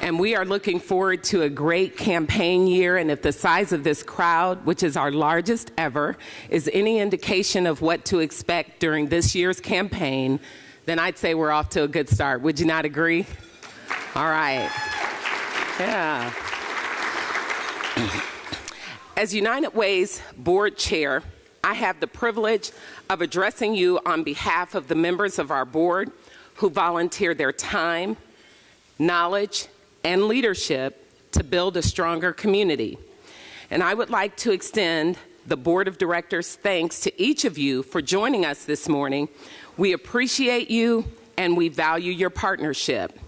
And we are looking forward to a great campaign year. And if the size of this crowd, which is our largest ever, is any indication of what to expect during this year's campaign, then I'd say we're off to a good start. Would you not agree? All right. Yeah. As United Way's board chair, I have the privilege of addressing you on behalf of the members of our board who volunteer their time, knowledge, and leadership to build a stronger community. And I would like to extend the Board of Directors' thanks to each of you for joining us this morning. We appreciate you and we value your partnership.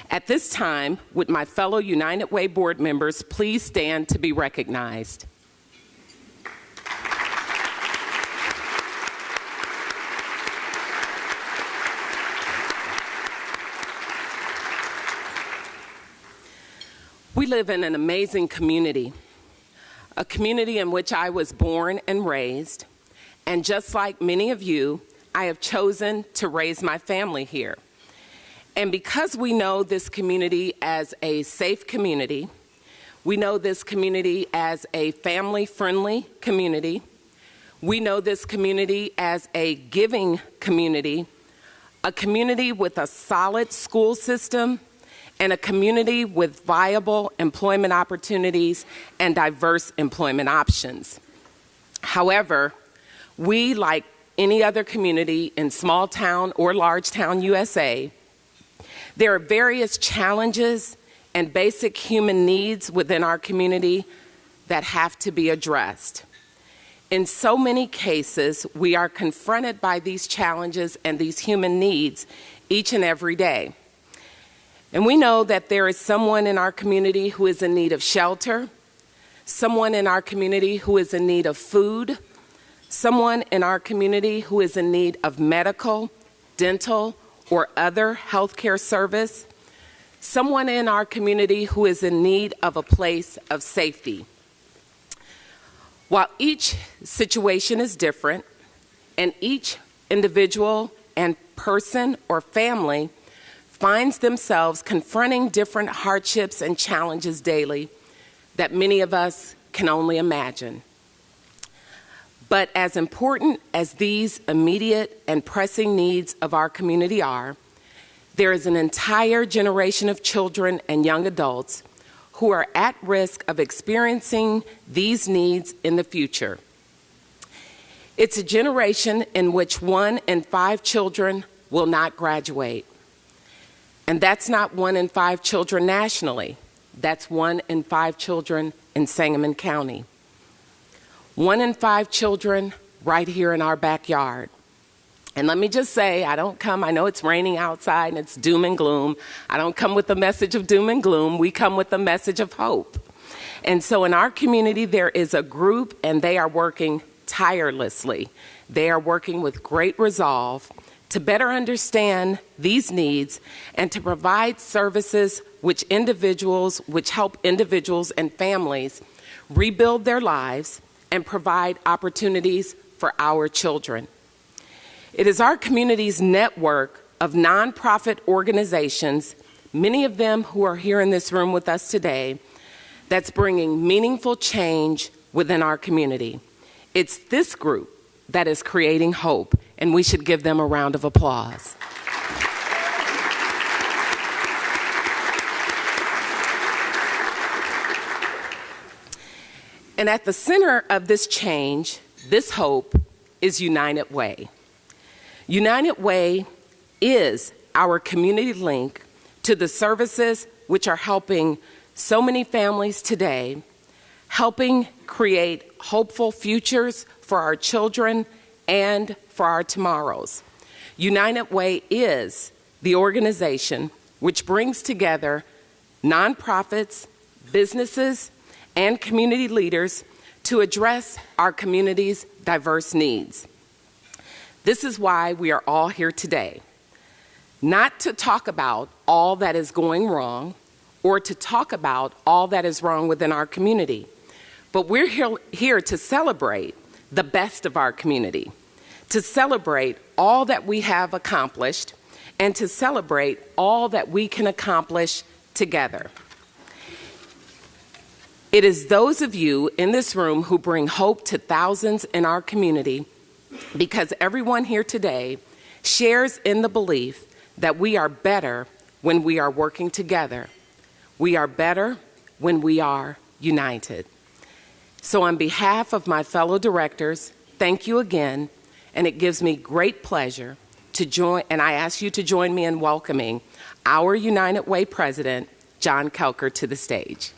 At this time, would my fellow United Way board members please stand to be recognized? We live in an amazing community, a community in which I was born and raised, and just like many of you, I have chosen to raise my family here. And because we know this community as a safe community, we know this community as a family-friendly community, we know this community as a giving community, a community with a solid school system, and a community with viable employment opportunities and diverse employment options. However, we, like any other community in small town or large town USA, there are various challenges and basic human needs within our community that have to be addressed. In so many cases, we are confronted by these challenges and these human needs each and every day. And we know that there is someone in our community who is in need of shelter, someone in our community who is in need of food, someone in our community who is in need of medical, dental, or other healthcare service, someone in our community who is in need of a place of safety. While each situation is different, and each individual and person or family finds themselves confronting different hardships and challenges daily that many of us can only imagine. But as important as these immediate and pressing needs of our community are, there is an entire generation of children and young adults who are at risk of experiencing these needs in the future. It's a generation in which 1 in 5 children will not graduate. And that's not 1 in 5 children nationally. That's 1 in 5 children in Sangamon County. 1 in 5 children right here in our backyard. And let me just say, I know it's raining outside and it's doom and gloom. I don't come with a message of doom and gloom. We come with a message of hope. And so in our community, there is a group and they are working tirelessly. They are working with great resolve to better understand these needs and to provide services which help individuals and families rebuild their lives and provide opportunities for our children. It is our community's network of nonprofit organizations, many of them who are here in this room with us today, that's bringing meaningful change within our community. It's this group that is creating hope, and we should give them a round of applause. And at the center of this change, this hope, is United Way. United Way is our community link to the services which are helping so many families today, helping create hopeful futures for our children and for our tomorrows. United Way is the organization which brings together nonprofits, businesses, and community leaders to address our community's diverse needs. This is why we are all here today. Not to talk about all that is going wrong or to talk about all that is wrong within our community, but we're here to celebrate the best of our community, to celebrate all that we have accomplished, and to celebrate all that we can accomplish together. It is those of you in this room who bring hope to thousands in our community, because everyone here today shares in the belief that we are better when we are working together. We are better when we are united. So on behalf of my fellow directors, thank you again, and it gives me great pleasure to join, and I ask you to join me in welcoming our United Way president, John Kelker, to the stage.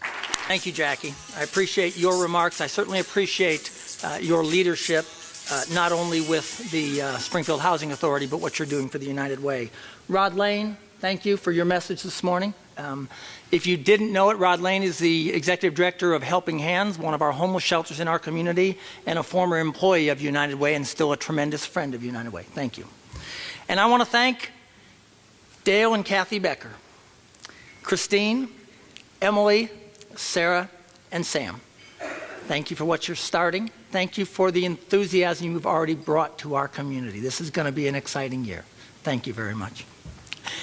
Thank you, Jackie. I appreciate your remarks. I certainly appreciate your leadership, not only with the Springfield Housing Authority, but what you're doing for the United Way. Rod Lane, thank you for your message this morning. If you didn't know it, Rod Lane is the executive director of Helping Hands, one of our homeless shelters in our community, and a former employee of United Way and still a tremendous friend of United Way. Thank you. And I want to thank Dale and Kathy Becker, Christine, Emily, Sarah, and Sam. Thank you for what you're starting. Thank you for the enthusiasm you've already brought to our community. This is going to be an exciting year. Thank you very much.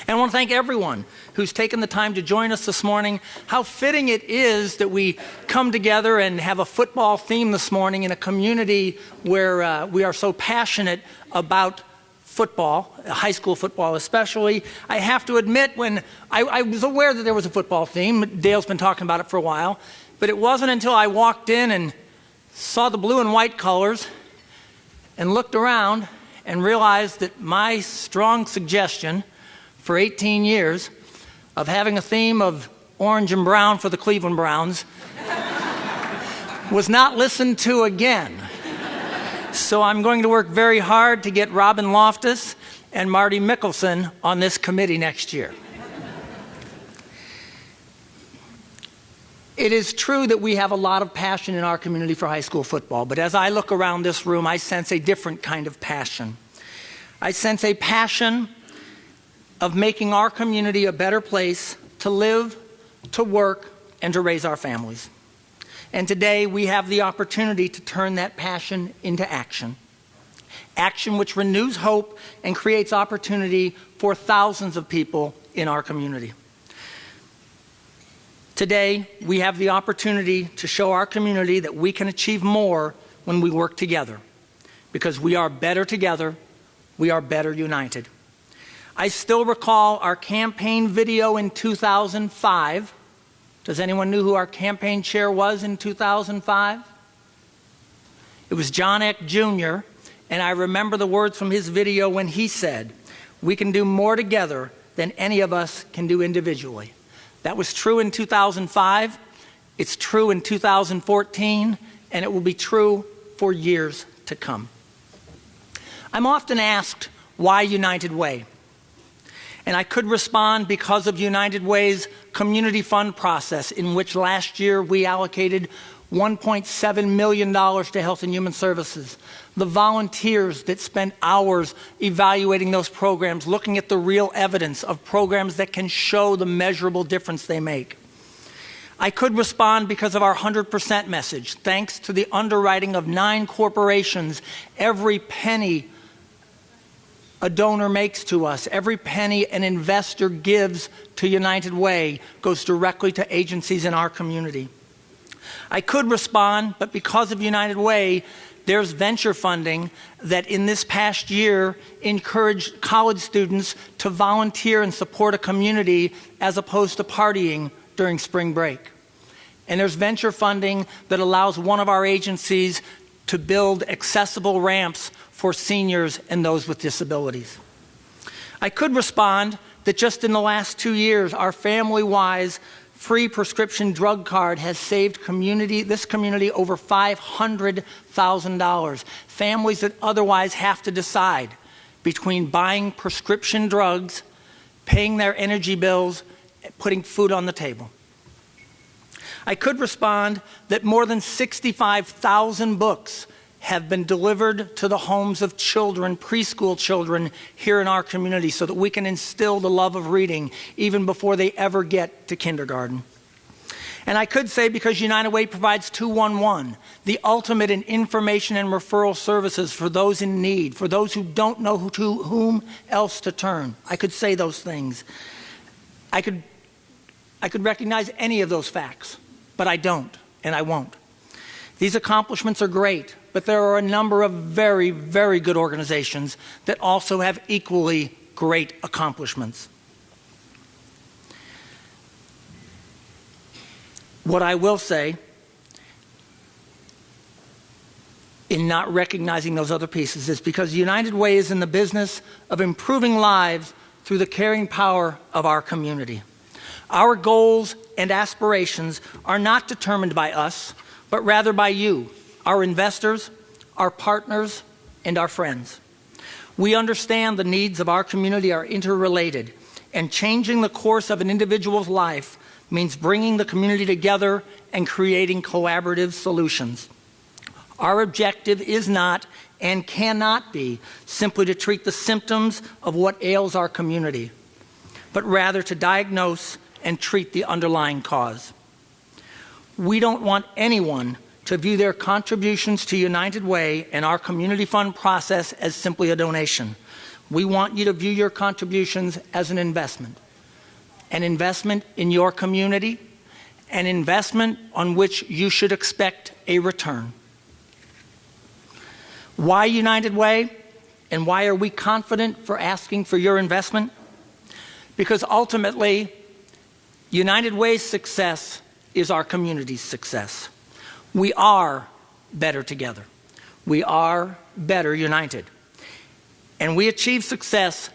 And I want to thank everyone who's taken the time to join us this morning. How fitting it is that we come together and have a football theme this morning in a community where we are so passionate about football, high school football especially. I have to admit, when I was aware that there was a football theme, Dale's been talking about it for a while, but it wasn't until I walked in and saw the blue and white colors and looked around and realized that my strong suggestion for 18 years of having a theme of orange and brown for the Cleveland Browns was not listened to again. So I'm going to work very hard to get Robin Loftus and Marty Mickelson on this committee next year. It is true that we have a lot of passion in our community for high school football, but as I look around this room, I sense a different kind of passion. I sense a passion of making our community a better place to live, to work, and to raise our families. And today we have the opportunity to turn that passion into action. Action which renews hope and creates opportunity for thousands of people in our community. Today we have the opportunity to show our community that we can achieve more when we work together. Because we are better together, we are better united. I still recall our campaign video in 2005. Does anyone know who our campaign chair was in 2005? It was John Eck Jr., and I remember the words from his video when he said, "We can do more together than any of us can do individually." That was true in 2005, it's true in 2014, and it will be true for years to come. I'm often asked, why United Way? And I could respond because of United Way's community fund process, in which last year we allocated $1.7 million to Health and Human Services. The volunteers that spent hours evaluating those programs, looking at the real evidence of programs that can show the measurable difference they make. I could respond because of our 100% message. Thanks to the underwriting of 9 corporations, every penny a donor makes to us, every penny an investor gives to United Way goes directly to agencies in our community. I could respond, but because of United Way, there's venture funding that in this past year encouraged college students to volunteer and support a community as opposed to partying during spring break. And there's venture funding that allows one of our agencies to build accessible ramps for seniors and those with disabilities. I could respond that just in the last 2 years, our family-wise free prescription drug card has saved this community over $500,000. Families that otherwise have to decide between buying prescription drugs, paying their energy bills, putting food on the table. I could respond that more than 65,000 books have been delivered to the homes of children, preschool children here in our community, so that we can instill the love of reading even before they ever get to kindergarten. And I could say, because United Way provides 211, the ultimate in information and referral services for those in need, for those who don't know to whom else to turn. I could say those things. I could recognize any of those facts, but I don't. and I won't. These accomplishments are great, but there are a number of very, very good organizations that also have equally great accomplishments. What I will say, in not recognizing those other pieces, is because United Way is in the business of improving lives through the caring power of our community. Our goals and aspirations are not determined by us, but rather by you, our investors, our partners, and our friends. We understand the needs of our community are interrelated, and changing the course of an individual's life means bringing the community together and creating collaborative solutions. Our objective is not and cannot be simply to treat the symptoms of what ails our community, but rather to diagnose and treat the underlying cause. We don't want anyone to view their contributions to United Way and our community fund process as simply a donation. We want you to view your contributions as an investment in your community, an investment on which you should expect a return. Why United Way, and why are we confident for asking for your investment? Because ultimately, United Way's success is our community's success. We are better together. We are better united. And we achieve success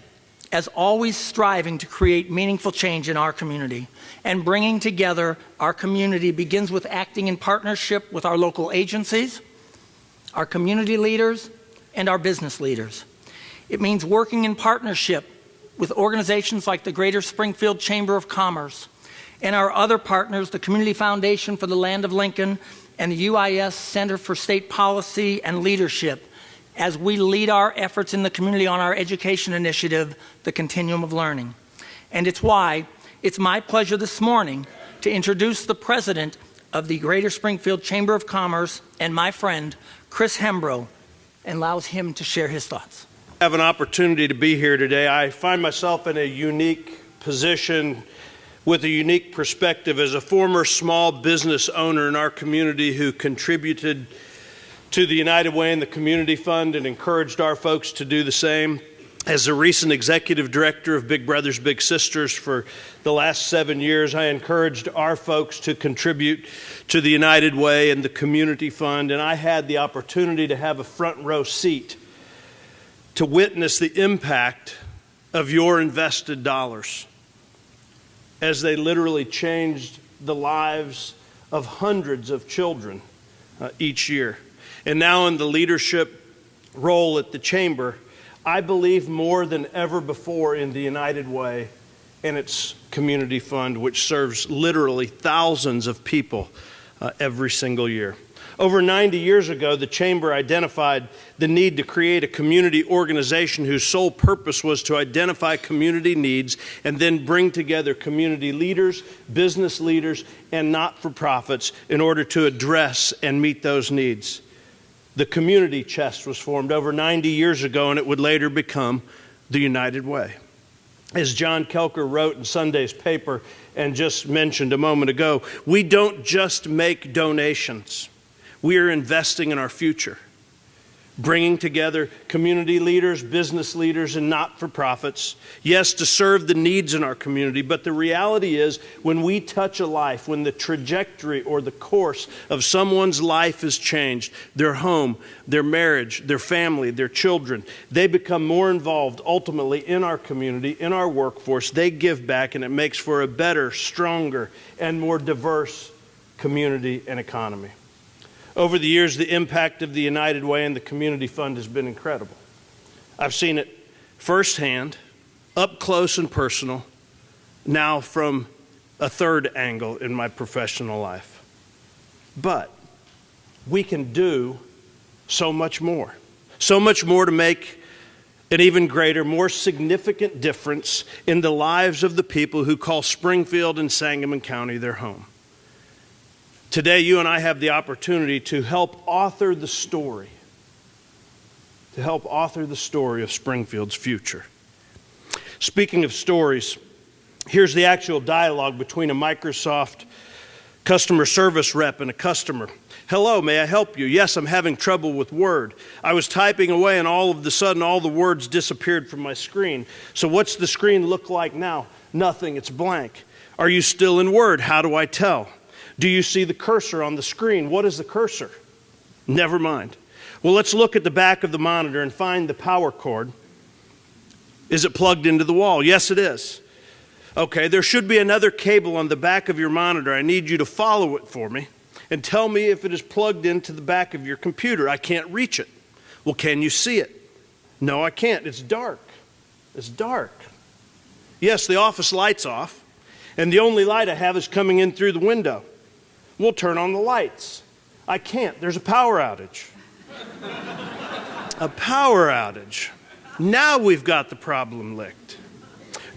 as always striving to create meaningful change in our community. And bringing together our community begins with acting in partnership with our local agencies, our community leaders, and our business leaders. It means working in partnership with organizations like the Greater Springfield Chamber of Commerce and our other partners, the Community Foundation for the Land of Lincoln and the UIS Center for State Policy and Leadership, as we lead our efforts in the community on our education initiative, the Continuum of Learning. And it's why it's my pleasure this morning to introduce the president of the Greater Springfield Chamber of Commerce and my friend, Chris Hembrow, and allows him to share his thoughts. I have an opportunity to be here today. I find myself in a unique position with a unique perspective as a former small business owner in our community who contributed to the United Way and the Community Fund and encouraged our folks to do the same. As a recent executive director of Big Brothers Big Sisters for the last 7 years, I encouraged our folks to contribute to the United Way and the Community Fund, and I had the opportunity to have a front row seat to witness the impact of your invested dollars as they literally changed the lives of hundreds of children each year. And now in the leadership role at the Chamber, I believe more than ever before in the United Way and its Community Fund, which serves literally thousands of people every single year. Over 90 years ago, the Chamber identified the need to create a community organization whose sole purpose was to identify community needs and then bring together community leaders, business leaders, and not-for-profits in order to address and meet those needs. The Community Chest was formed over 90 years ago, and it would later become the United Way. As John Kelker wrote in Sunday's paper and just mentioned a moment ago, we don't just make donations. We are investing in our future, bringing together community leaders, business leaders, and not-for-profits, yes, to serve the needs in our community. But the reality is, when we touch a life, when the trajectory or the course of someone's life is changed, their home, their marriage, their family, their children, they become more involved ultimately in our community, in our workforce. They give back, and it makes for a better, stronger, and more diverse community and economy. Over the years, the impact of the United Way and the Community Fund has been incredible. I've seen it firsthand, up close and personal, now from a third angle in my professional life. But we can do so much more to make an even greater, more significant difference in the lives of the people who call Springfield and Sangamon County their home. Today, you and I have the opportunity to help author the story, of Springfield's future. Speaking of stories, here's the actual dialogue between a Microsoft Customer service rep and a customer. Hello, may I help you? Yes, I'm having trouble with Word. I was typing away and all of a sudden all the words disappeared from my screen. So what's the screen look like now? Nothing, it's blank. Are you still in Word? How do I tell? Do you see the cursor on the screen? What is the cursor? Never mind. Well, let's look at the back of the monitor and find the power cord. Is it plugged into the wall? Yes, it is. Okay, there should be another cable on the back of your monitor. I need you to follow it for me and tell me if it is plugged into the back of your computer. I can't reach it. Well, can you see it? No, I can't. It's dark. It's dark. Yes, the office light's off, and the only light I have is coming in through the window. We'll turn on the lights. I can't. There's a power outage. A power outage. Now we've got the problem licked.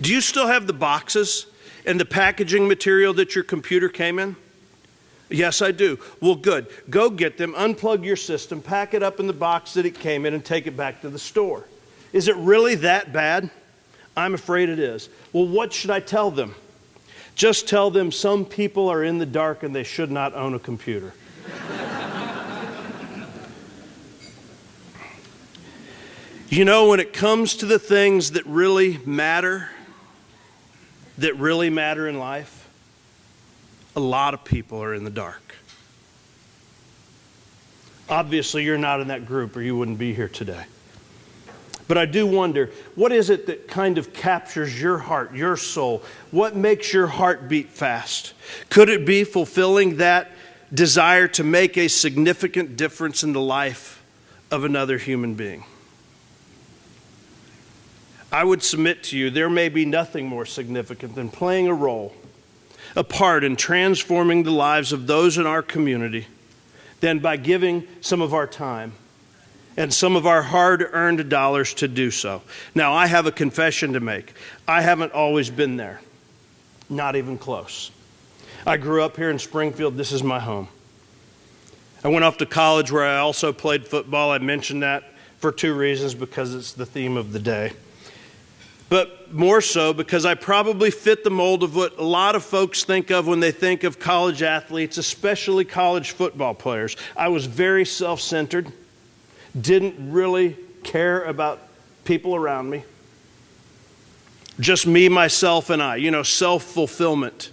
Do you still have the boxes and the packaging material that your computer came in? Yes, I do. Well, good. Go get them, unplug your system, pack it up in the box that it came in, and take it back to the store. Is it really that bad? I'm afraid it is. Well, what should I tell them? Just tell them some people are in the dark and they should not own a computer. You know, when it comes to the things that really matter in life, a lot of people are in the dark. Obviously, you're not in that group or you wouldn't be here today. But I do wonder, what is it that kind of captures your heart, your soul? What makes your heart beat fast? Could it be fulfilling that desire to make a significant difference in the life of another human being? I would submit to you, there may be nothing more significant than playing a part in transforming the lives of those in our community than by giving some of our time and some of our hard-earned dollars to do so. Now, I have a confession to make. I haven't always been there, not even close. I grew up here in Springfield. This is my home. I went off to college where I also played football. I mentioned that for two reasons, because it's the theme of the day. But more so because I probably fit the mold of what a lot of folks think of when they think of college athletes, especially college football players. I was very self-centered, didn't really care about people around me. Just me, myself, and I, self-fulfillment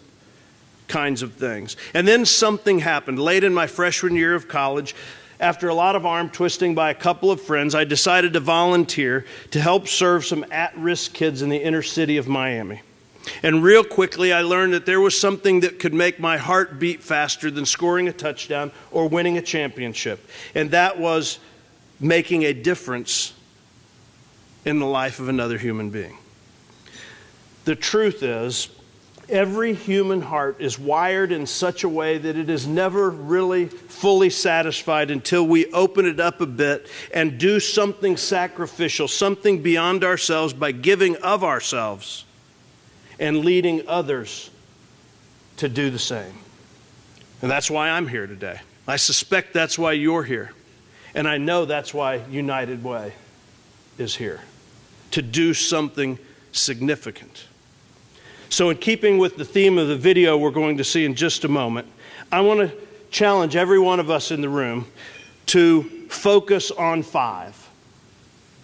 kinds of things. And then something happened. Late in my freshman year of college, after a lot of arm twisting by a couple of friends, I decided to volunteer to help serve some at-risk kids in the inner city of Miami. And real quickly, I learned that there was something that could make my heart beat faster than scoring a touchdown or winning a championship. And that was making a difference in the life of another human being. The truth is, every human heart is wired in such a way that it is never really fully satisfied until we open it up a bit and do something sacrificial, something beyond ourselves by giving of ourselves and leading others to do the same. And that's why I'm here today. I suspect that's why you're here. And I know that's why United Way is here, to do something significant. So in keeping with the theme of the video we're going to see in just a moment, I want to challenge every one of us in the room to focus on 5.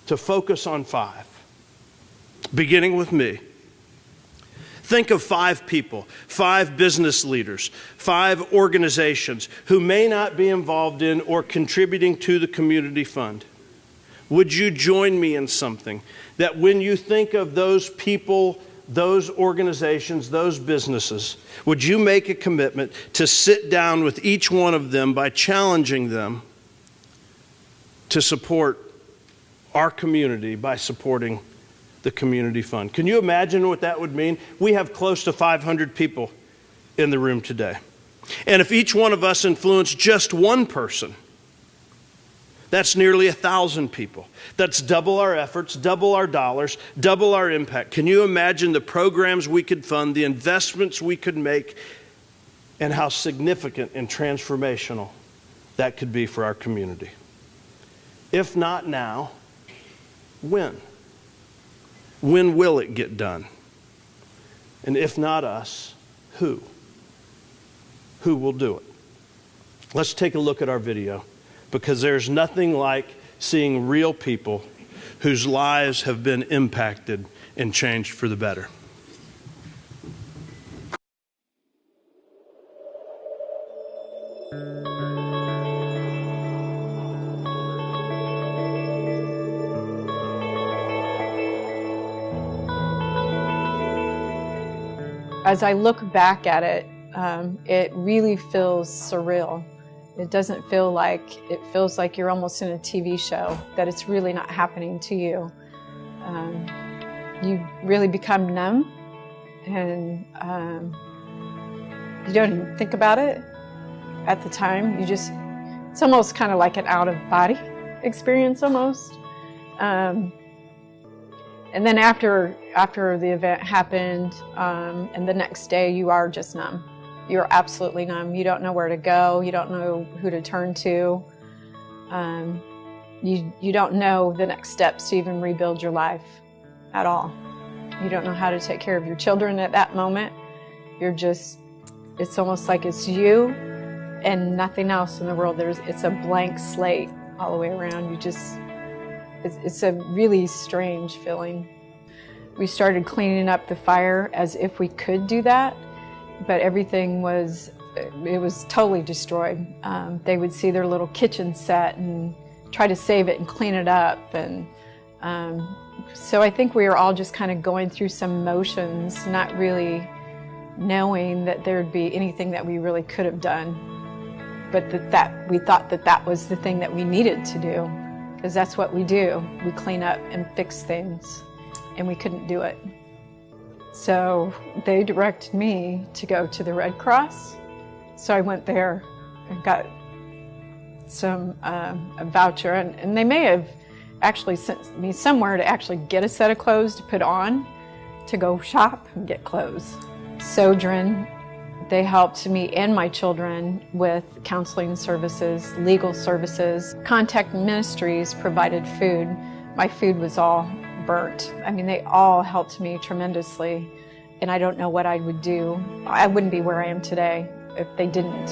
To focus on 5. Beginning with me. Think of 5 people, 5 business leaders, 5 organizations who may not be involved in or contributing to the community fund. Would you join me in something that when you think of those people, those organizations, those businesses, would you make a commitment to sit down with each one of them by challenging them to support our community by supporting the community fund? Can you imagine what that would mean? We have close to 500 people in the room today. And if each one of us influenced just one person, that's nearly 1,000 people. That's double our efforts, double our dollars, double our impact. Can you imagine the programs we could fund, the investments we could make, and how significant and transformational that could be for our community? If not now, when? When will it get done? And if not us, who? who will do it. Let's take a look at our video, because there's nothing like seeing real people whose lives have been impacted and changed for the better. As I look back at it, it really feels surreal. It doesn't feel like, it feels like you're almost in a TV show, that it's really not happening to you. You really become numb, and you don't even think about it at the time. It's almost kind of like an out-of-body experience almost. And then after the event happened, and the next day, you are just numb. You're absolutely numb. You don't know where to go. You don't know who to turn to. You don't know the next steps to even rebuild your life at all. You don't know how to take care of your children at that moment. It's almost like it's you and nothing else in the world. It's a blank slate all the way around. It's a really strange feeling. We started cleaning up the fire as if we could do that, but everything was totally destroyed. They would see their little kitchen set and try to save it and clean it up. And so I think we were all just kind of going through some motions, not really knowing that there'd be anything that we really could have done, but that we thought that was the thing that we needed to do. Because that's what we do. We clean up and fix things, and we couldn't do it. So they directed me to go to the Red Cross. So I went there and got a voucher, and they may have actually sent me somewhere to actually get a set of clothes to put on, to go shop and get clothes. Sojourn, they helped me and my children with counseling services, legal services. Contact Ministries provided food. My food was all burnt. I mean, they all helped me tremendously, and I don't know what I would do. I wouldn't be where I am today if they didn't.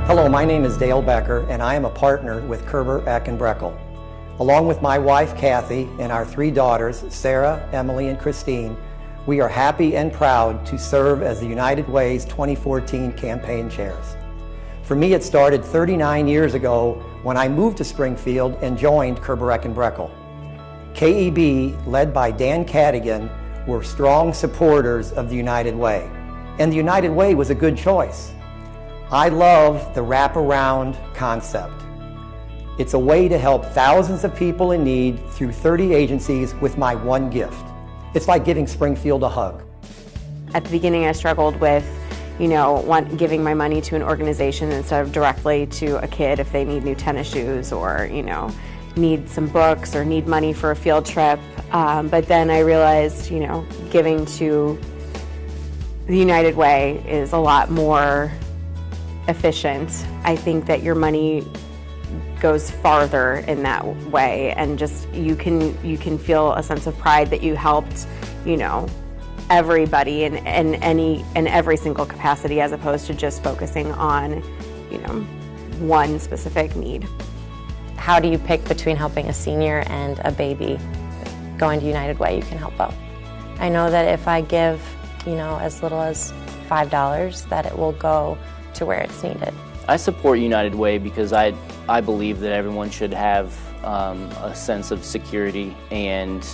Hello, my name is Dale Becker, and I am a partner with Kerber, Eck & Breckel. Along with my wife, Kathy, and our 3 daughters, Sarah, Emily, and Christine, we are happy and proud to serve as the United Way's 2014 campaign chairs. For me, it started 39 years ago when I moved to Springfield and joined Kerber, Eck & Breckel. KEB, led by Dan Cadigan, were strong supporters of the United Way, and the United Way was a good choice. I love the wraparound concept. It's a way to help thousands of people in need through 30 agencies with my one gift. It's like giving Springfield a hug. At the beginning, I struggled with, giving my money to an organization instead of directly to a kid if they need new tennis shoes or, need some books or need money for a field trip. But then I realized, giving to the United Way is a lot more efficient. I think that your money goes farther in that way, and just you can feel a sense of pride that you helped, everybody in every single capacity, as opposed to just focusing on, one specific need. How do you pick between helping a senior and a baby? Going to United Way, you can help both. I know that if I give, as little as $5, that it will go to where it's needed. I support United Way because I believe that everyone should have a sense of security and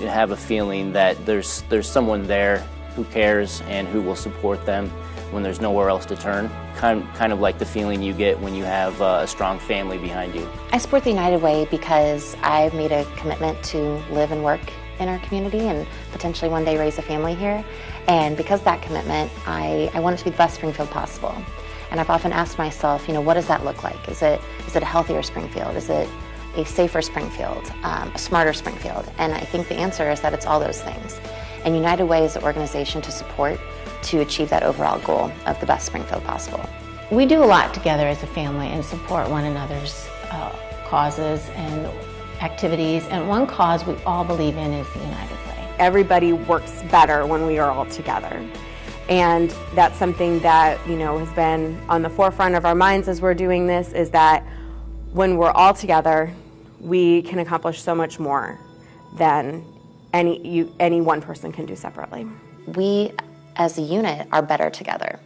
have a feeling that there's someone there who cares and who will support them when there's nowhere else to turn. Kind of like the feeling you get when you have a strong family behind you. I support the United Way because I've made a commitment to live and work in our community and potentially one day raise a family here. And because of that commitment, I want it to be the best Springfield possible. And I've often asked myself, what does that look like? Is it a healthier Springfield? Is it a safer Springfield? A smarter Springfield? And I think the answer is that it's all those things. And United Way is an organization to support to achieve that overall goal of the best Springfield possible. We do a lot together as a family and support one another's causes, and activities, and one cause we all believe in is the United Way. Everybody works better when we are all together. And that's something that, has been on the forefront of our minds as we're doing this, is that when we're all together, we can accomplish so much more than any one person can do separately. We, as a unit, are better together.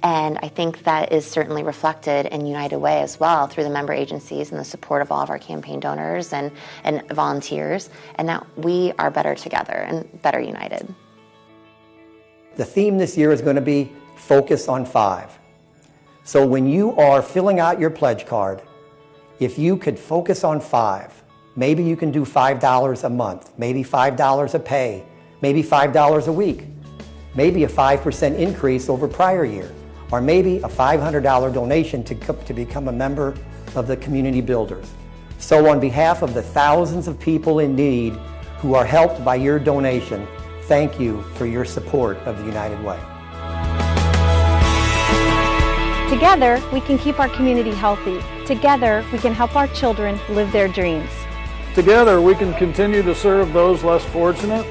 And I think that is certainly reflected in United Way as well, through the member agencies and the support of all of our campaign donors and volunteers, and that we are better together and better united. The theme this year is going to be Focus on 5. So when you are filling out your pledge card, if you could focus on 5, maybe you can do $5 a month, maybe $5 a pay, maybe $5 a week, maybe a 5% increase over prior year, or maybe a $500 donation to become a member of the Community Builders. So on behalf of the thousands of people in need who are helped by your donation, thank you for your support of the United Way. Together, we can keep our community healthy. Together, we can help our children live their dreams. Together, we can continue to serve those less fortunate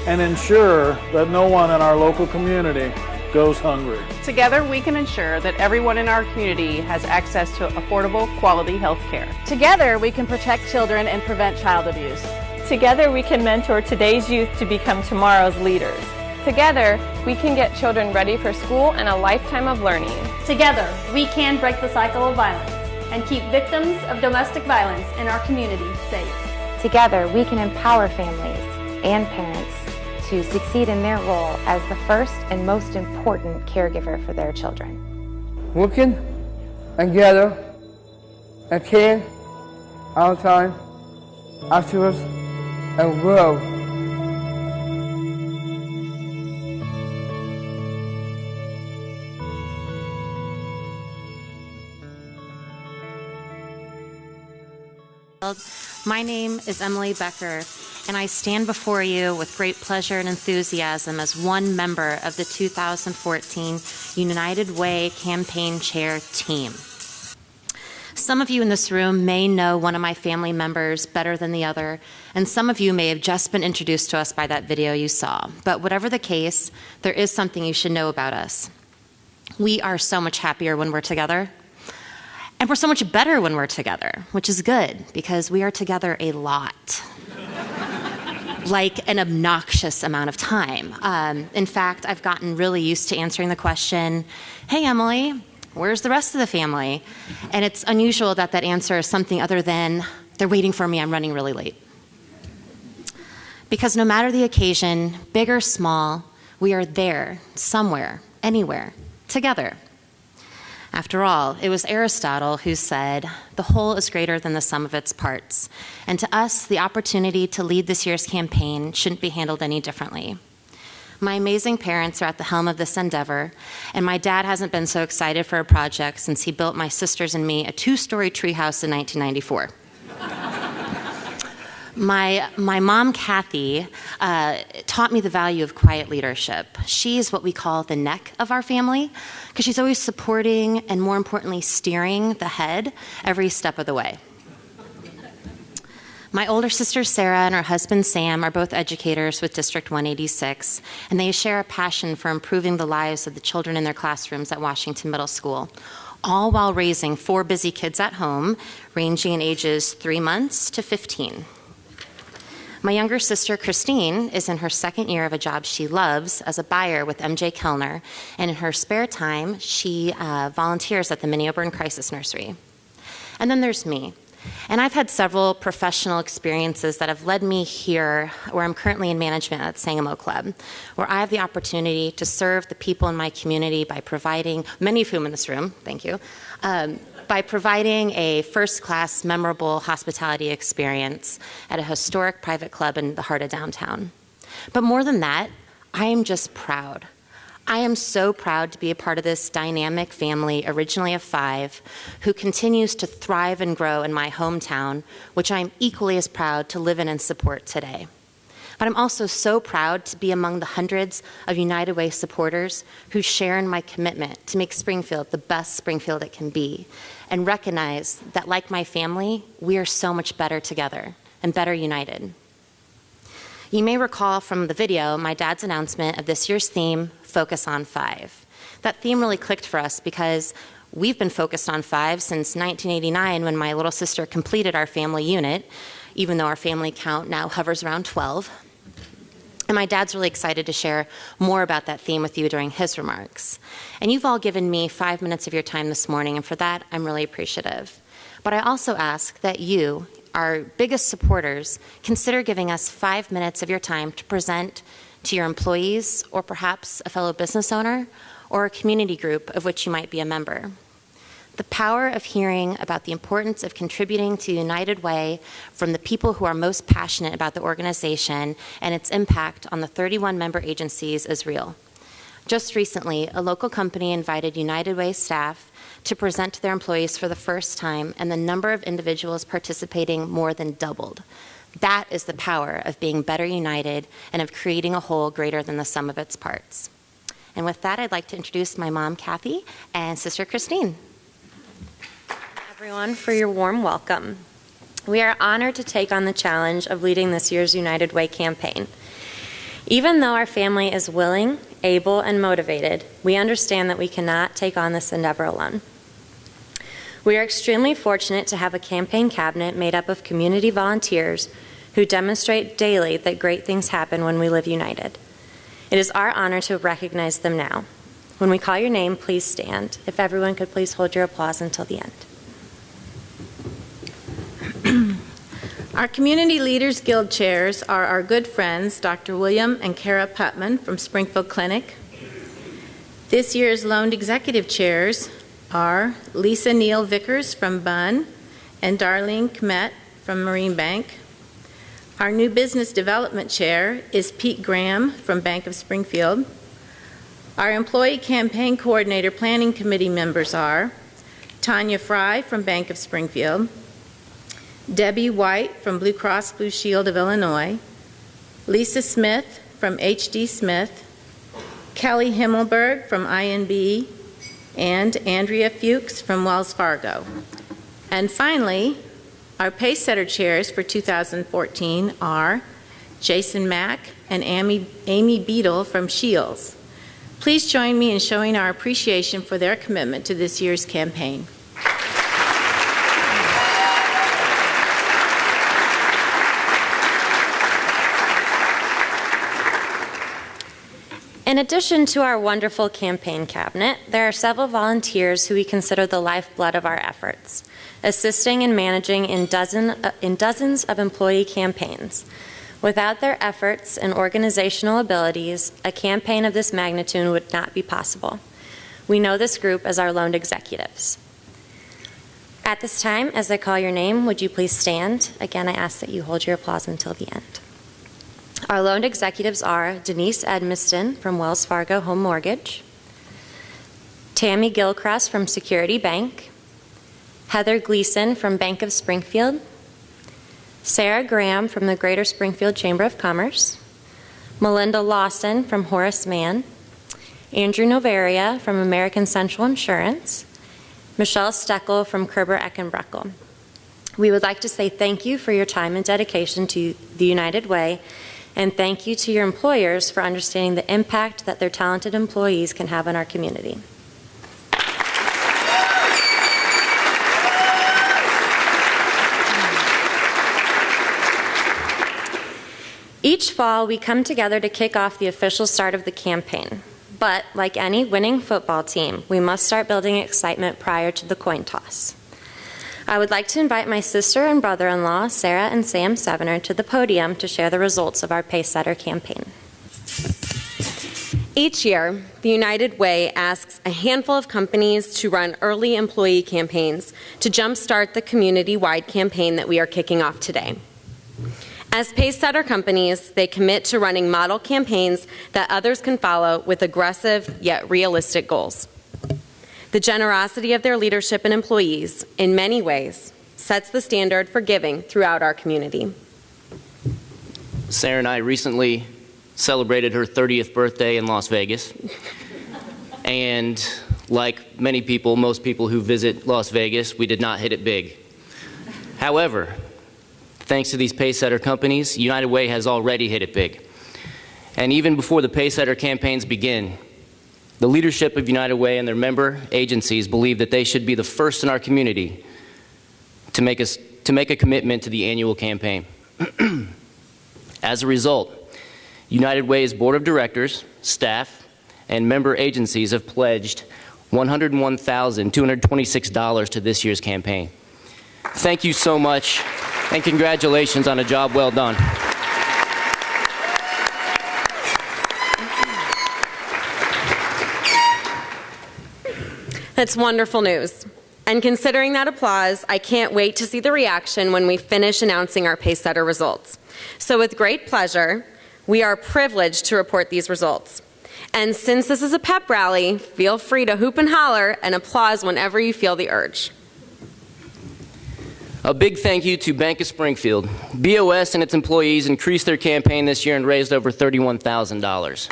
and ensure that no one in our local community goes hungry. Together, we can ensure that everyone in our community has access to affordable, quality health care. Together, we can protect children and prevent child abuse. Together, we can mentor today's youth to become tomorrow's leaders. Together, we can get children ready for school and a lifetime of learning. Together, we can break the cycle of violence and keep victims of domestic violence in our community safe. Together, we can empower families and parents to succeed in their role as the first and most important caregiver for their children. Working together, a care, our time, afterwards, and grow. My name is Emily Becker, and I stand before you with great pleasure and enthusiasm as one member of the 2014 United Way Campaign Chair team. Some of you in this room may know one of my family members better than the other, and some of you may have just been introduced to us by that video you saw. But whatever the case, there is something you should know about us. We are so much happier when we're together. And we're so much better when we're together, which is good, because we are together a lot. Like an obnoxious amount of time. In fact, I've gotten really used to answering the question, hey, Emily, where's the rest of the family? And it's unusual that that answer is something other than, they're waiting for me, I'm running really late. Because no matter the occasion, big or small, we are there, somewhere, anywhere, together. After all, it was Aristotle who said, the whole is greater than the sum of its parts. And to us, the opportunity to lead this year's campaign shouldn't be handled any differently. My amazing parents are at the helm of this endeavor, and my dad hasn't been so excited for a project since he built my sisters and me a 2-story treehouse in 1994. My mom, Kathy, taught me the value of quiet leadership. She is what we call the neck of our family, because she's always supporting and, more importantly, steering the head every step of the way. My older sister, Sarah, and her husband, Sam, are both educators with District 186, and they share a passion for improving the lives of the children in their classrooms at Washington Middle School, all while raising 4 busy kids at home, ranging in ages 3 months to 15. My younger sister, Christine, is in her 2nd year of a job she loves as a buyer with MJ Kellner, and in her spare time, she volunteers at the Minnie O'Byrne Crisis Nursery. And then there's me. And I've had several professional experiences that have led me here, where I'm currently in management at Sangamo Club, where I have the opportunity to serve the people in my community by providing, many of whom in this room, thank you, by providing a first-class, memorable hospitality experience at a historic private club in the heart of downtown. But more than that, I am just proud. I am so proud to be a part of this dynamic family, originally of 5, who continues to thrive and grow in my hometown, which I am equally as proud to live in and support today. But I'm also so proud to be among the hundreds of United Way supporters who share in my commitment to make Springfield the best Springfield it can be, and recognize that, like my family, we are so much better together. and better united. You may recall from the video my dad's announcement of this year's theme, Focus on 5. That theme really clicked for us because we've been focused on 5 since 1989 when my little sister completed our family unit, even though our family count now hovers around 12. And my dad's really excited to share more about that theme with you during his remarks. And you've all given me 5 minutes of your time this morning, and for that, I'm really appreciative. But I also ask that you, our biggest supporters, consider giving us 5 minutes of your time to present to your employees, or perhaps a fellow business owner, or a community group of which you might be a member. The power of hearing about the importance of contributing to United Way from the people who are most passionate about the organization and its impact on the 31 member agencies is real. Just recently, a local company invited United Way staff to present to their employees for the first time, and the number of individuals participating more than doubled. That is the power of being better united and of creating a whole greater than the sum of its parts. And with that, I'd like to introduce my mom, Kathy, and sister, Christine. Everyone, for your warm welcome. We are honored to take on the challenge of leading this year's United Way campaign. Even though our family is willing, able, and motivated, we understand that we cannot take on this endeavor alone. We are extremely fortunate to have a campaign cabinet made up of community volunteers who demonstrate daily that great things happen when we live united. It is our honor to recognize them now. When we call your name, please stand. If everyone could please hold your applause until the end. Our Community Leaders Guild chairs are our good friends, Dr. William and Kara Putman from Springfield Clinic. This year's loaned executive chairs are Lisa Neal Vickers from Bunn and Darlene Kmet from Marine Bank. Our new business development chair is Pete Graham from Bank of Springfield. Our employee campaign coordinator planning committee members are Tanya Fry from Bank of Springfield, Debbie White from Blue Cross Blue Shield of Illinois, Lisa Smith from H.D. Smith, Kelly Himmelberg from INB, and Andrea Fuchs from Wells Fargo. And finally, our Pacesetter chairs for 2014 are Jason Mack and Amy Beadle from Shields. Please join me in showing our appreciation for their commitment to this year's campaign. In addition to our wonderful campaign cabinet, there are several volunteers who we consider the lifeblood of our efforts, assisting and managing in dozens of employee campaigns. Without their efforts and organizational abilities, a campaign of this magnitude would not be possible. We know this group as our loaned executives. At this time, as I call your name, would you please stand? Again, I ask that you hold your applause until the end. Our loaned executives are Denise Edmiston from Wells Fargo Home Mortgage, Tammy Gilchrist from Security Bank, Heather Gleason from Bank of Springfield, Sarah Graham from the Greater Springfield Chamber of Commerce, Melinda Lawson from Horace Mann, Andrew Novaria from American Central Insurance, Michelle Steckel from Kerber Eckenbreckel. We would like to say thank you for your time and dedication to the United Way, and thank you to your employers for understanding the impact that their talented employees can have on our community. Each fall, we come together to kick off the official start of the campaign. But like any winning football team, we must start building excitement prior to the coin toss. I would like to invite my sister and brother-in-law, Sarah and Sam Sevener, to the podium to share the results of our Pacesetter campaign. Each year, the United Way asks a handful of companies to run early employee campaigns to jumpstart the community-wide campaign that we are kicking off today. As Pacesetter companies, they commit to running model campaigns that others can follow with aggressive yet realistic goals. The generosity of their leadership and employees, in many ways, sets the standard for giving throughout our community. Sarah and I recently celebrated her 30th birthday in Las Vegas. And like many people, most people who visit Las Vegas, we did not hit it big. However, Thanks to these Pacesetter companies, United Way has already hit it big. And even before the Pacesetter campaigns begin, the leadership of United Way and their member agencies believe that they should be the first in our community to make a commitment to the annual campaign. As a result, United Way's board of directors, staff, and member agencies have pledged $101,226 to this year's campaign. Thank you so much, and congratulations on a job well done. That's wonderful news. And considering that applause, I can't wait to see the reaction when we finish announcing our Pacesetter results. So with great pleasure, we are privileged to report these results. And since this is a pep rally, feel free to hoop and holler and applause whenever you feel the urge. A big thank you to Bank of Springfield. BOS and its employees increased their campaign this year and raised over $31,000.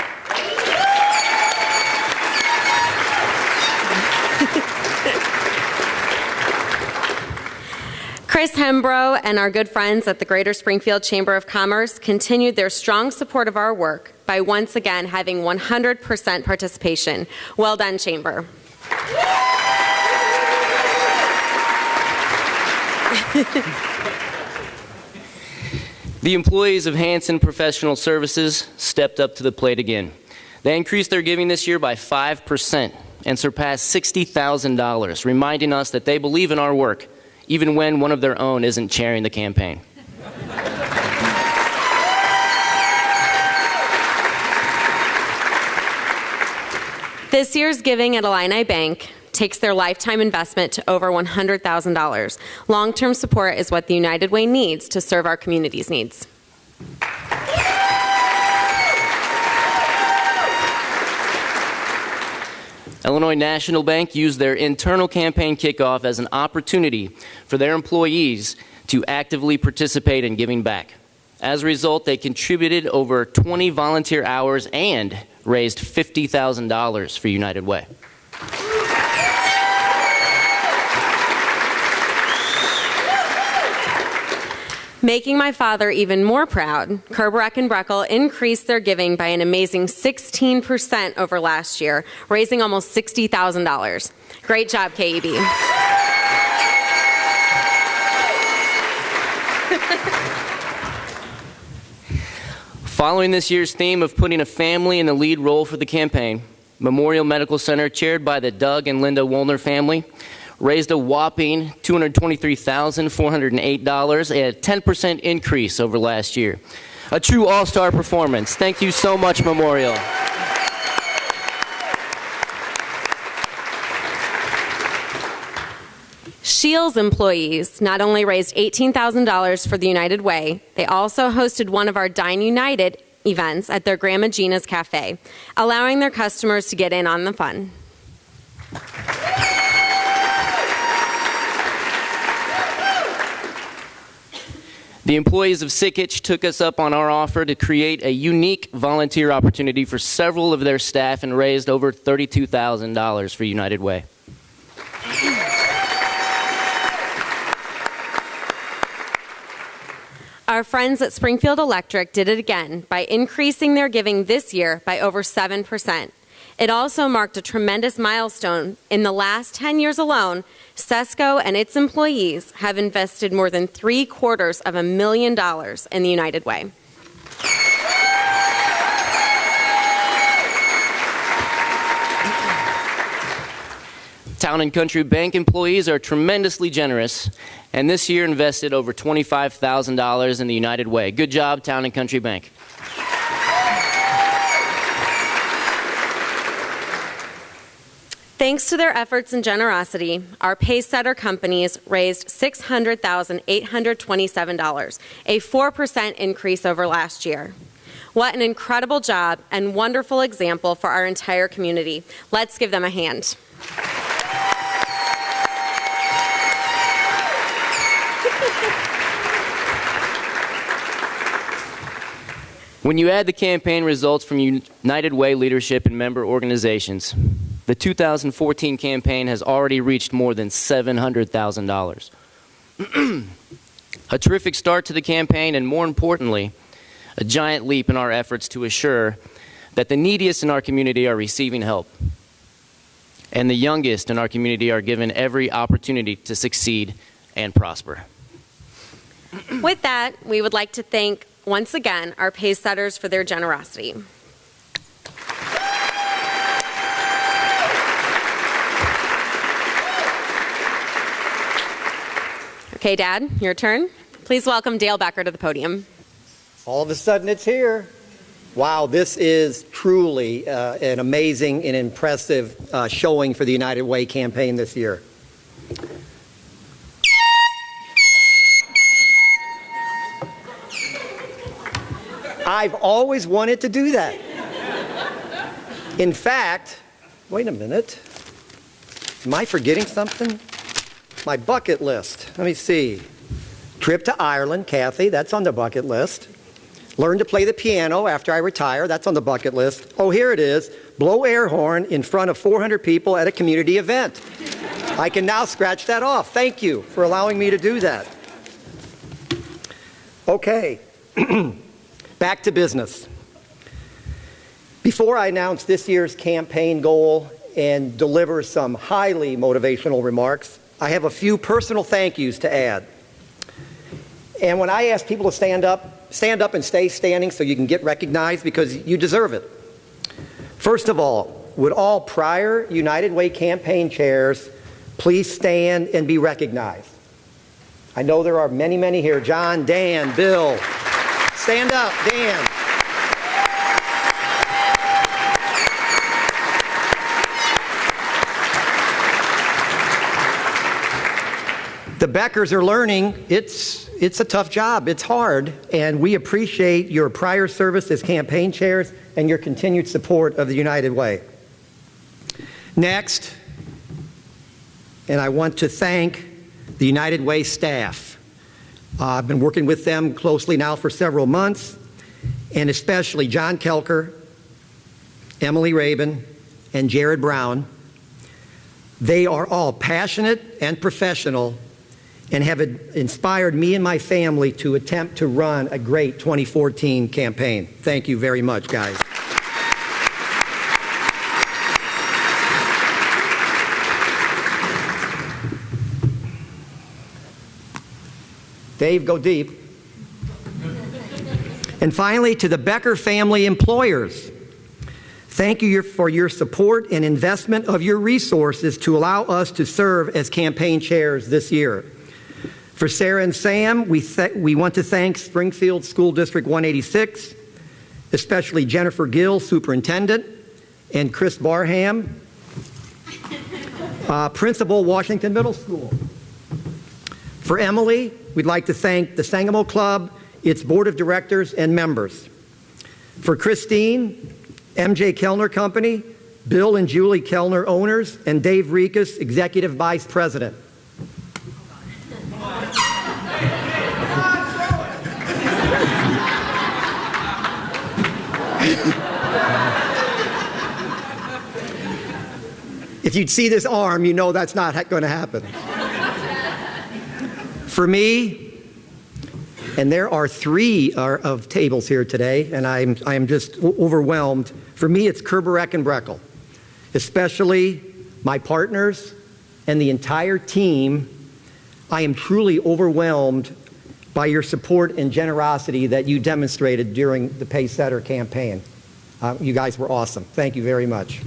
Chris Hembrough and our good friends at the Greater Springfield Chamber of Commerce continued their strong support of our work by once again having 100% participation. Well done, Chamber. The employees of Hanson Professional Services stepped up to the plate again. They increased their giving this year by 5% and surpassed $60,000, reminding us that they believe in our work, even when one of their own isn't chairing the campaign. This year's giving at Illini Bank takes their lifetime investment to over $100,000. Long-term support is what the United Way needs to serve our community's needs. Illinois National Bank used their internal campaign kickoff as an opportunity for their employees to actively participate in giving back. As a result, they contributed over 20 volunteer hours and raised $50,000 for United Way. Making my father even more proud, Kerber and Breckel increased their giving by an amazing 16% over last year, raising almost $60,000. Great job, KEB. Following this year's theme of putting a family in the lead role for the campaign, Memorial Medical Center, chaired by the Doug and Linda Woolner family, raised a whopping $223,408, a 10% increase over last year. A true all-star performance. Thank you so much, Memorial. Shields employees not only raised $18,000 for the United Way, they also hosted one of our Dine United events at their Grandma Gina's Cafe, allowing their customers to get in on the fun. The employees of Sickich took us up on our offer to create a unique volunteer opportunity for several of their staff and raised over $32,000 for United Way. Our friends at Springfield Electric did it again by increasing their giving this year by over 7%. It also marked a tremendous milestone. In the last 10 years alone, SESCO and its employees have invested more than $750,000 in the United Way. Town and Country Bank employees are tremendously generous, and this year invested over $25,000 in the United Way. Good job, Town and Country Bank. Thanks to their efforts and generosity, our Pacesetter companies raised $600,827, a 4% increase over last year. What an incredible job and wonderful example for our entire community. Let's give them a hand. When you add the campaign results from United Way leadership and member organizations, the 2014 campaign has already reached more than $700,000. A terrific start to the campaign, and more importantly, a giant leap in our efforts to assure that the neediest in our community are receiving help, and the youngest in our community are given every opportunity to succeed and prosper. With that, we would like to thank once again our pace setters for their generosity. Okay, Dad, your turn. Please welcome Dale Becker to the podium. All of a sudden it's here. Wow, this is truly an amazing and impressive showing for the United Way campaign this year. I've always wanted to do that. In fact, wait a minute. Am I forgetting something? My bucket list. Let me see. Trip to Ireland, Kathy, that's on the bucket list. Learn to play the piano after I retire, that's on the bucket list. Oh, here it is. Blow air horn in front of 400 people at a community event. I can now scratch that off. Thank you for allowing me to do that. Okay, back to business. Before I announce this year's campaign goal and deliver some highly motivational remarks, I have a few personal thank yous to add. And when I ask people to stand up and stay standing so you can get recognized because you deserve it. First of all, would all prior United Way campaign chairs please stand and be recognized? I know there are many, many here. John, Dan, Bill. Stand up, Dan. The Beckers are learning it's a tough job, it's hard, and we appreciate your prior service as campaign chairs and your continued support of the United Way. Next, and I want to thank the United Way staff. I've been working with them closely now for several months, and especially John Kelker, Emily Rabin, and Jared Brown. They are all passionate and professional and have inspired me and my family to attempt to run a great 2014 campaign. Thank you very much, guys. Dave, go deep. And finally, to the Becker family employers, thank you for your support and investment of your resources to allow us to serve as campaign chairs this year. For Sarah and Sam, we want to thank Springfield School District 186, especially Jennifer Gill, Superintendent, and Chris Barham, Principal, Washington Middle School. For Emily, we'd like to thank the Sangamo Club, its Board of Directors and members. For Christine, MJ Kellner Company, Bill and Julie Kellner owners, and Dave Rikas, Executive Vice President. If you'd see this arm, you know that's not going to happen. For me, and there are three of tables here today, and I am just overwhelmed. For me, it's Kerber, Eck, and Breckel, especially my partners and the entire team. I am truly overwhelmed by your support and generosity that you demonstrated during the Pacesetter campaign. You guys were awesome. Thank you very much.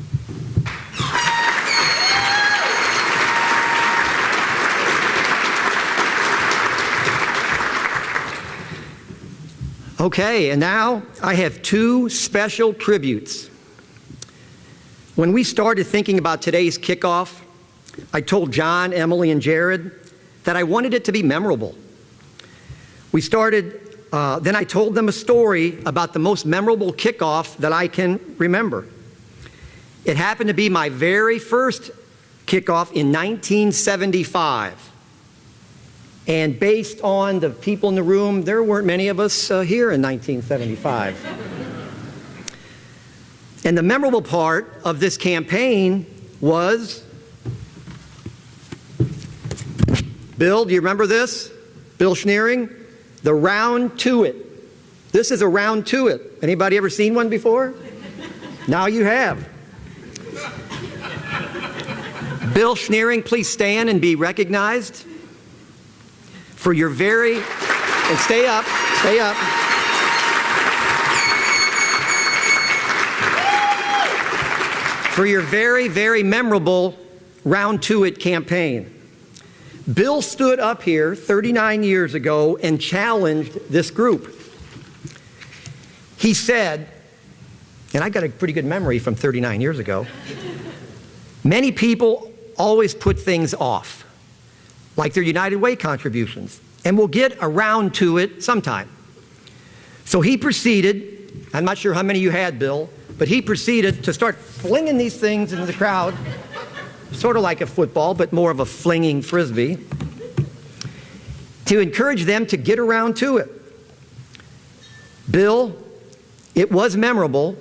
Okay, and now I have two special tributes. When we started thinking about today's kickoff, I told John, Emily, and Jared that I wanted it to be memorable. Then I told them a story about the most memorable kickoff that I can remember. It happened to be my very first kickoff in 1975. And based on the people in the room, there weren't many of us here in 1975. And the memorable part of this campaign was, Bill, do you remember this? Bill Schneering, the Round To It. This is a Round To It. Anybody ever seen one before? Now you have. Bill Schneering, please stand and be recognized for your very, and stay up, stay up. For your very, very memorable Round To It campaign. Bill stood up here 39 years ago and challenged this group. He said, and I got a pretty good memory from 39 years ago, many people always put things off, like their United Way contributions, and will get around to it sometime. So he proceeded, I'm not sure how many you had, Bill, but he proceeded to start flinging these things into the crowd, sort of like a football, but more of a flinging frisbee, to encourage them to get around to it. Bill, it was memorable,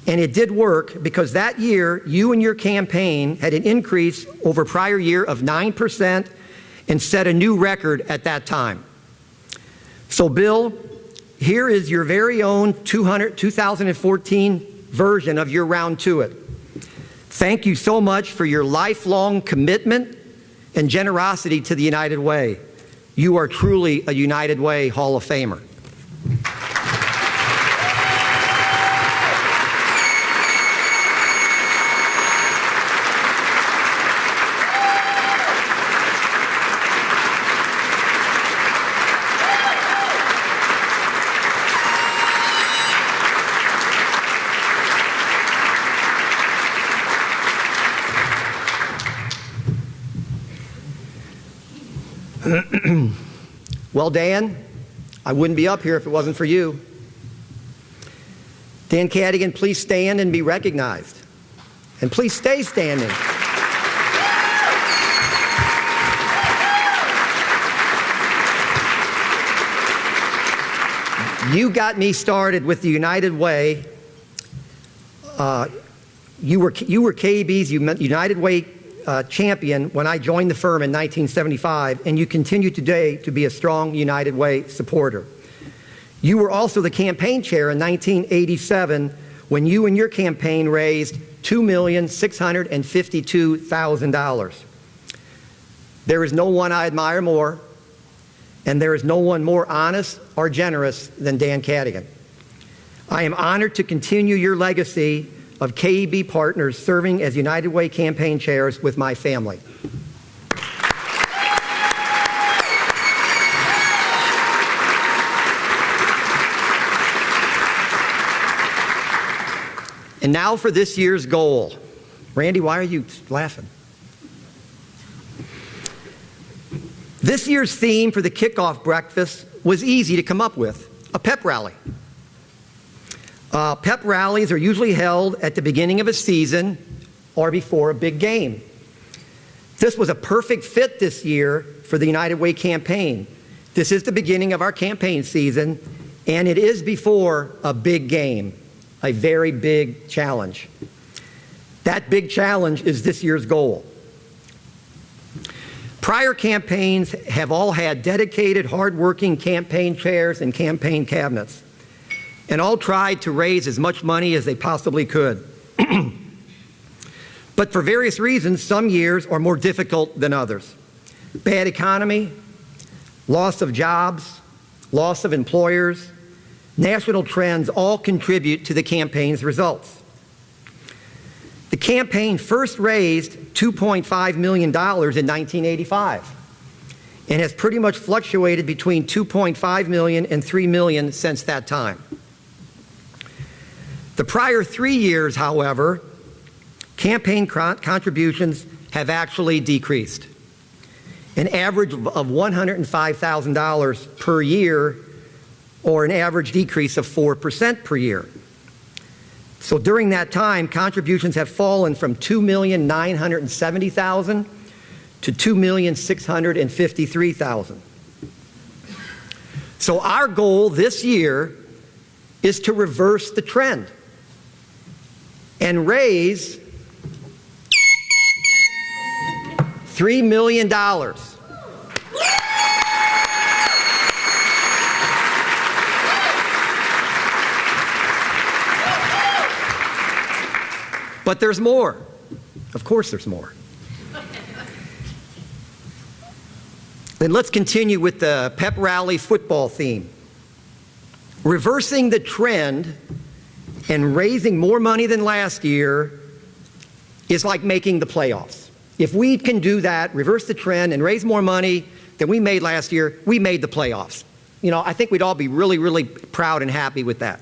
and it did work because that year, you and your campaign had an increase over prior year of 9% and set a new record at that time. So, Bill, here is your very own 2014 version of your Round To It. Thank you so much for your lifelong commitment and generosity to the United Way. You are truly a United Way Hall of Famer. Well, Dan, I wouldn't be up here if it wasn't for you. Dan Cadigan, please stand and be recognized. And please stay standing. You got me started with the United Way. You were KEB's United Way champion when I joined the firm in 1975, and you continue today to be a strong United Way supporter. You were also the campaign chair in 1987 when you and your campaign raised $2,652,000. There is no one I admire more, and there is no one more honest or generous than Dan Cadigan. I am honored to continue your legacy of KEB partners serving as United Way campaign chairs with my family. And now for this year's goal. Randy, why are you laughing? This year's theme for the kickoff breakfast was easy to come up with, a pep rally. Pep rallies are usually held at the beginning of a season or before a big game. This was a perfect fit this year for the United Way campaign. This is the beginning of our campaign season, and it is before a big game, a very big challenge. That big challenge is this year's goal. Prior campaigns have all had dedicated, hardworking campaign chairs and campaign cabinets, and all tried to raise as much money as they possibly could. But for various reasons, some years are more difficult than others. Bad economy, loss of jobs, loss of employers, national trends all contribute to the campaign's results. The campaign first raised $2.5 million in 1985 and has pretty much fluctuated between $2.5 million and $3 million since that time. The prior 3 years, however, campaign contributions have actually decreased, an average of $105,000 per year, or an average decrease of 4% per year. So during that time, contributions have fallen from $2,970,000 to $2,653,000. So our goal this year is to reverse the trend and raise $3 million. But there's more. Of course there's more. Then let's continue with the pep rally football theme. Reversing the trend and raising more money than last year is like making the playoffs. If we can do that, reverse the trend and raise more money than we made last year, we made the playoffs. You know, I think we'd all be really, really proud and happy with that.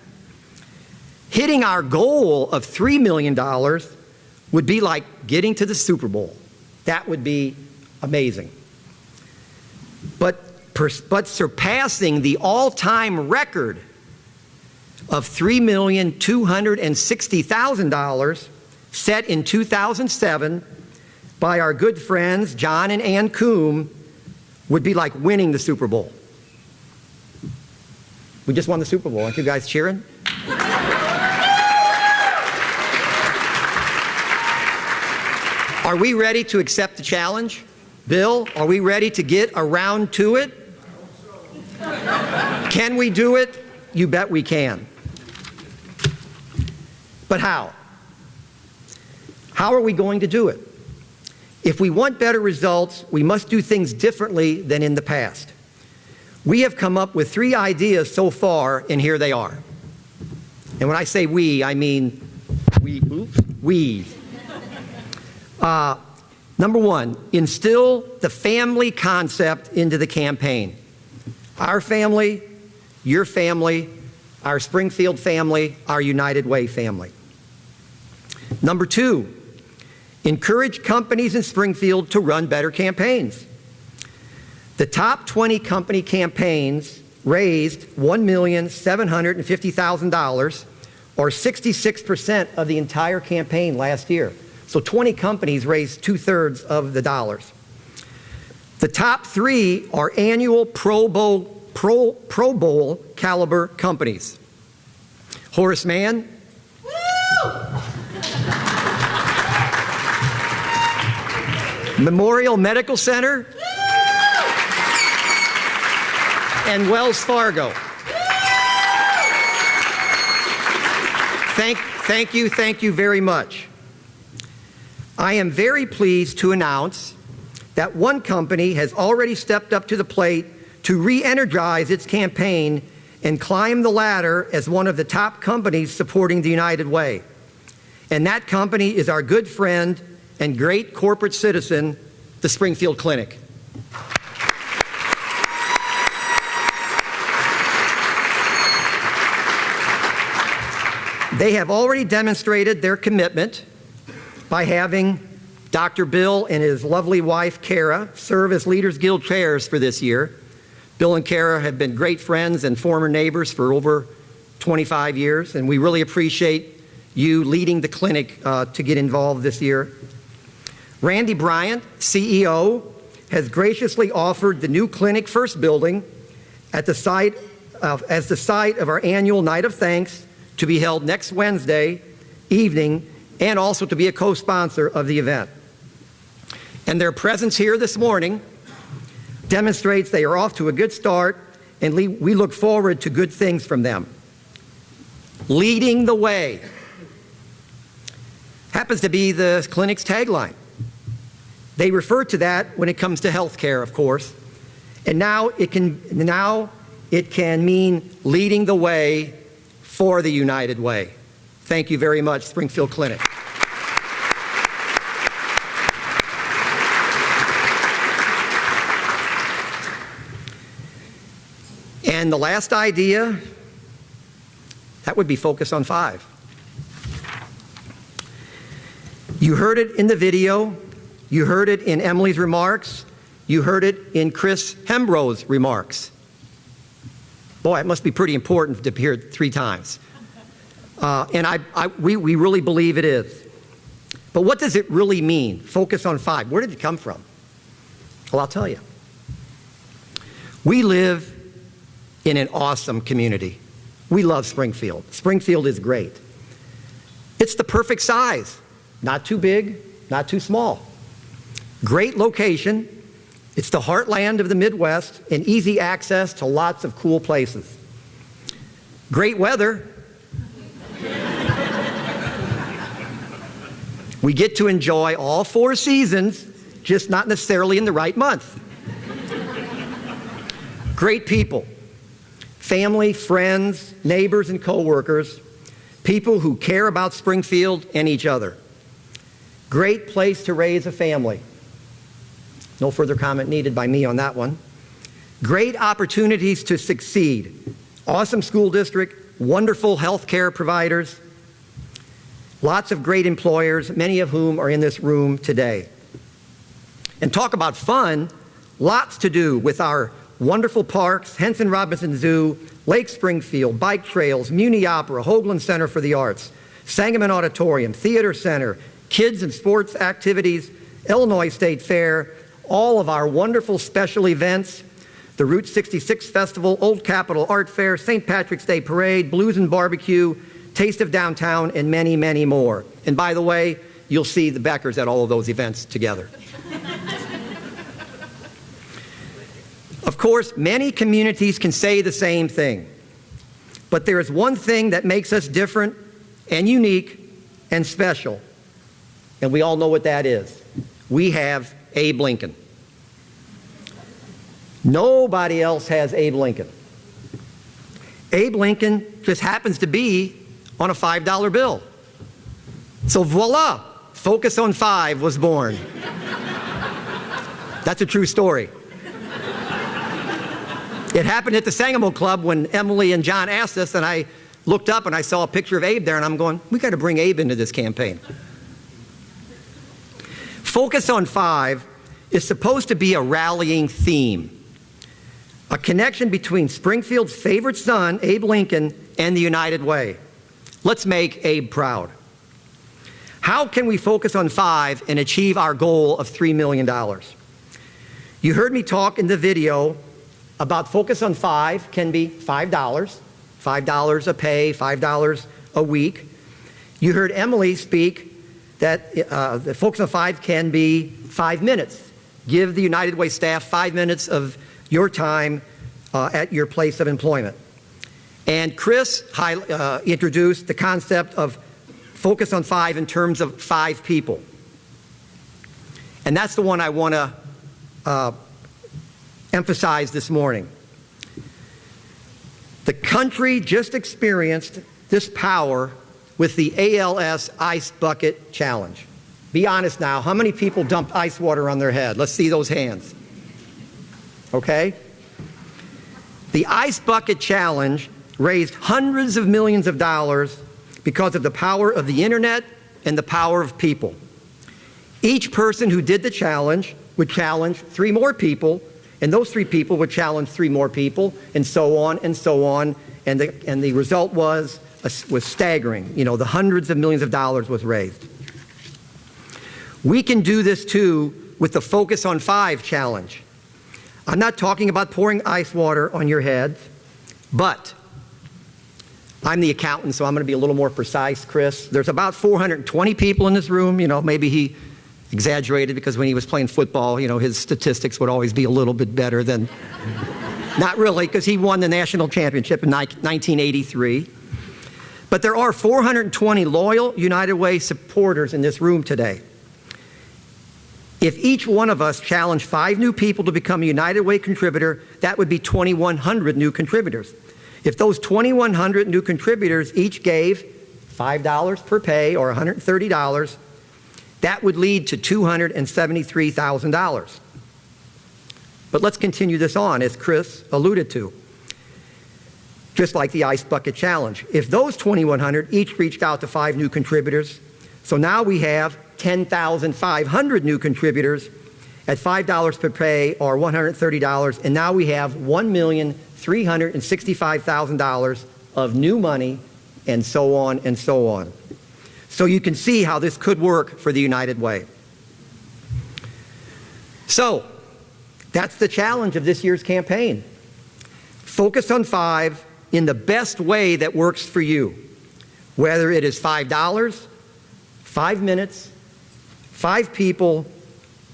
Hitting our goal of $3 million would be like getting to the Super Bowl. That would be amazing. But surpassing the all-time record of $3,260,000 set in 2007 by our good friends John and Ann Coombe would be like winning the Super Bowl. We just won the Super Bowl. Aren't you guys cheering? Are we ready to accept the challenge? Bill, are we ready to get around to it? Can we do it? You bet we can. But how? How are we going to do it? If we want better results, we must do things differently than in the past. We have come up with 3 ideas so far, and here they are. And when I say we, I mean we. Number 1, instill the family concept into the campaign. Our family, your family, our Springfield family, our United Way family. Number 2, encourage companies in Springfield to run better campaigns. The top 20 company campaigns raised $1,750,000, or 66% of the entire campaign last year. So 20 companies raised 2/3 of the dollars. The top 3 are annual Pro Bowl caliber companies. Horace Mann, Memorial Medical Center, and Wells Fargo. Thank you very much. I am very pleased to announce that one company has already stepped up to the plate to re-energize its campaign and climb the ladder as one of the top companies supporting the United Way. And that company is our good friend and great corporate citizen, the Springfield Clinic. They have already demonstrated their commitment by having Dr. Bill and his lovely wife, Kara, serve as Leaders Guild chairs for this year. Bill and Kara have been great friends and former neighbors for over 25 years, and we really appreciate you leading the clinic to get involved this year. Randy Bryant, CEO, has graciously offered the new clinic first building at the site as the site of our annual Night of Thanks to be held next Wednesday evening, and also to be a co-sponsor of the event. And their presence here this morning demonstrates they are off to a good start, and we look forward to good things from them. Leading the way happens to be the clinic's tagline. They refer to that when it comes to health care, of course, and now it can mean leading the way for the United Way. Thank you very much, Springfield Clinic. And the last idea, that would be focus on 5. You heard it in the video, you heard it in Emily's remarks, you heard it in Chris Hembrough's remarks. Boy, it must be pretty important to hear it 3 times. And we really believe it is. But what does it really mean, focus on 5? Where did it come from? Well, I'll tell you. We live in an awesome community. We love Springfield. Springfield is great. It's the perfect size. Not too big, not too small. Great location. It's the heartland of the Midwest and easy access to lots of cool places. Great weather. We get to enjoy all 4 seasons, just not necessarily in the right month. Great people, family, friends, neighbors, and coworkers, people who care about Springfield and each other. Great place to raise a family. No further comment needed by me on that one. Great opportunities to succeed. Awesome school district, wonderful health care providers, lots of great employers, many of whom are in this room today. And talk about fun, lots to do with our wonderful parks, Henson Robinson Zoo, Lake Springfield, bike trails, Muni Opera, Hoagland Center for the Arts, Sangamon Auditorium, Theater Center, kids and sports activities, Illinois State Fair, all of our wonderful special events, the Route 66 Festival, Old Capitol Art Fair, St. Patrick's Day Parade, Blues and Barbecue, Taste of Downtown, and many, many more. And by the way, you'll see the Beckers at all of those events together. Of course, many communities can say the same thing. But there is one thing that makes us different and unique and special. And we all know what that is. We have Abe Lincoln. Nobody else has Abe Lincoln. Abe Lincoln just happens to be on a $5 bill. So voila, Focus on 5 was born. That's a true story. It happened at the Sangamo Club when Emily and John asked us, and I looked up and I saw a picture of Abe there, and I'm going, we got to bring Abe into this campaign. Focus on 5 is supposed to be a rallying theme. A connection between Springfield's favorite son, Abe Lincoln, and the United Way. Let's make Abe proud. How can we focus on 5 and achieve our goal of $3 million? You heard me talk in the video about Focus on 5 can be $5, $5 a pay, $5 a week. You heard Emily speak that the Focus on 5 can be 5 minutes. Give the United Way staff 5 minutes of your time at your place of employment. And Chris introduced the concept of Focus on 5 in terms of 5 people. And that's the one I want to emphasize this morning. The country just experienced this power with the ALS Ice Bucket Challenge. Be honest now, how many people dumped ice water on their head? Let's see those hands. Okay? The Ice Bucket Challenge raised hundreds of millions of dollars because of the power of the internet and the power of people. Each person who did the challenge would challenge 3 more people, and those 3 people would challenge 3 more people, and so on and so on. And the result was staggering. You know, the hundreds of millions of dollars was raised. We can do this too with the Focus on 5 challenge. I'm not talking about pouring ice water on your heads, but I'm the accountant, so I'm going to be a little more precise, Chris. There's about 420 people in this room. You know, maybe he exaggerated because when he was playing football, you know, his statistics would always be a little bit better than, not really, because he won the national championship in 1983. But there are 420 loyal United Way supporters in this room today. If each one of us challenged 5 new people to become a United Way contributor, that would be 2,100 new contributors. If those 2,100 new contributors each gave $5 per pay, or $130, that would lead to $273,000. But let's continue this on, as Chris alluded to. Just like the Ice Bucket Challenge. If those 2,100 each reached out to 5 new contributors, so now we have 10,500 new contributors at $5 per pay, or $130, and now we have $1,365,000 of new money, and so on and so on. So you can see how this could work for the United Way. So that's the challenge of this year's campaign. Focus on 5 in the best way that works for you, whether it is $5, 5 minutes, 5 people,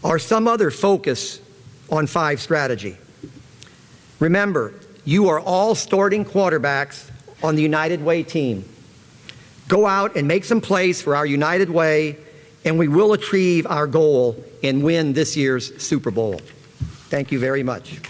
or some other Focus on 5 strategy. Remember, you are all starting quarterbacks on the United Way team. Go out and make some plays for our United Way and we will achieve our goal and win this year's Super Bowl. Thank you very much.